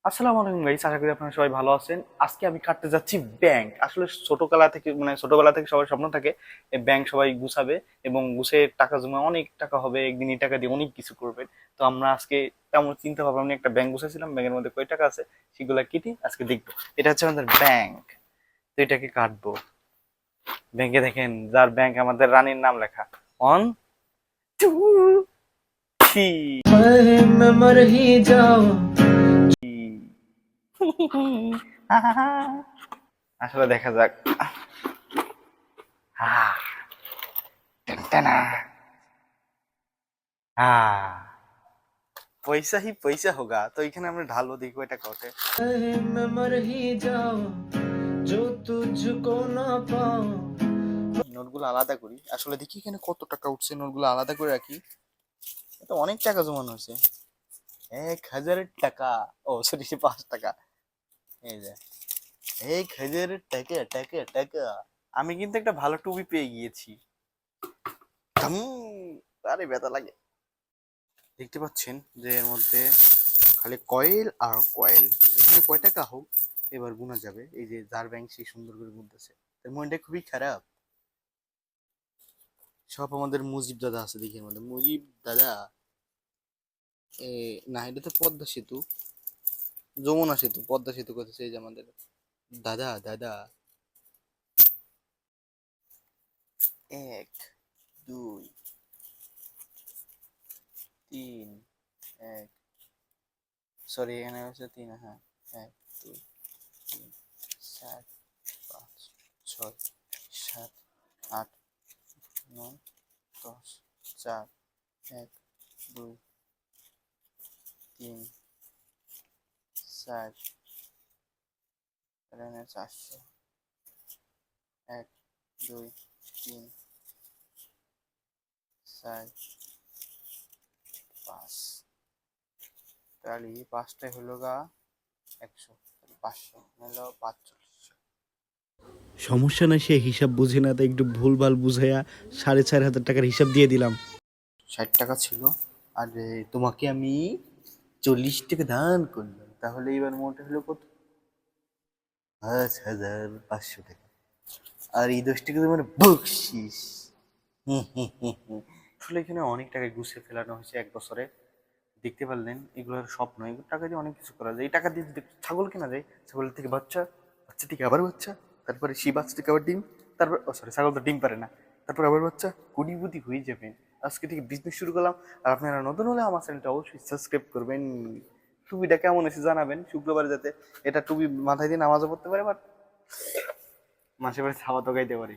আসসালামু আলাইকুম গাইস, আশা করি আপনারা সবাই ভালো আছেন। আজকে আমি কাটতে যাচ্ছি ব্যাংক। আসলে ছোটবেলা থেকে সবার স্বপ্ন থাকে এই ব্যাংক সবাই গুছাবে এবং গুছে টাকা জমা অনেক টাকা হবে, একদিন এই টাকা দিয়ে অনেক কিছু করবে। তো আমরা আজকে তেমন চিন্তা ভাবনা নিয়ে একটা ব্যাংক গুছাইছিলাম, ব্যাংকের মধ্যে কয় টাকা আছে সেগুলা কেটে আজকে দেখবো। এটা হচ্ছে আমাদের ব্যাংক, তো এটাকে কাটবো। ব্যাংকে দেখেন যার ব্যাংক আমাদের রানীর নাম লেখা, 1 2 3। আসলে দেখা যাক। আহ, টেনটেনা। পয়সা ही पैसा होगा। তো এখানে আমরা ঢালবো, দেখবো এটা কটে। নোটগুলো আলাদা করি, আসলে দেখি এখানে কত টাকা উঠছে, নোটগুলো আলাদা করে রাখি। এটা অনেক টাকা জমানো হয়েছে, 1,000 টাকা। ও সরি, 5 টাকা। এই যে 1,000 টাকা টাকা টাকা। আমি কিন্তু একটা ভালো টুপি পেয়ে গিয়েছি। আরে ব্যথা লাগে। দেখতে পাচ্ছেন যে এর মধ্যে খালি কয়েল আর কয়েল। এখানে কয় টাকা হোক এবার গুনা যাবে। এই যে যার ব্যাংক সেই সুন্দর করে গুনতেছে, তার মনটা খুবই খারাপ। সব আমাদের মুজিব দাদা আছে, দেখি এর মধ্যে মুজিব দাদা। এ না, এটা তো পদ্মা সেতু, যমুনা সেতু, পদ্মা সেতু করতেছে এই যে আমাদের দাদা দাদা। 1 2 3, 1 সরি এখানে হচ্ছে 3। হ্যাঁ, 1 2 3 4 5 6 7 8 9 10। 1 2 3 4, এখানে 400। 1 2 3 4 5। তাহলে পাঁচটায় হলো গা 100, 500 হলো 45। সমস্যা নাই, সে হিসাব বুঝে না, তাই একটু ভুলভাল বুঝাইয়া 4,500 টাকার হিসাব দিয়ে দিলাম। 60 টাকা ছিল, আর তোমাকে আমি 40 টাকা দান করলাম, তাহলে এবার মোটে হলো কত? 5,500 টাকা। আর এই 10 টাকা তোমার বকশিস। আসলে এখানে অনেক টাকা গুছিয়ে ফেলানো হয়েছে 1 বছরে। দেখতে পারলেন এগুলোর স্বপ্ন, এগুলো টাকা দিয়ে অনেক কিছু করা যায়। এই টাকা দিয়ে যদি ছাগল কেনা যায়, ছাগলের থেকে বাচ্চা, বাচ্চা থেকে আবার বাচ্চা, তারপরে সেই বাচ্চা থেকে আবার ডিম, তারপর ও সরি, ছাগল তো ডিম পারে না, তারপর আবার বাচ্চা, কোটিপতি হয়ে যাবেন। আজকে থেকে বিজনেস শুরু করলাম। আর আপনারা নতুন হলে আমার চ্যানেলটা অবশ্যই সাবস্ক্রাইব করবেন। টুপিটা কেমন হয়েছে জানাবেন, শুক্রবারে যাতে এটা টুপি মাথায় দিয়ে নামাজও পড়তে পারে, বাট মাসে বাড়ি খাওয়া তো গাইতে পারে।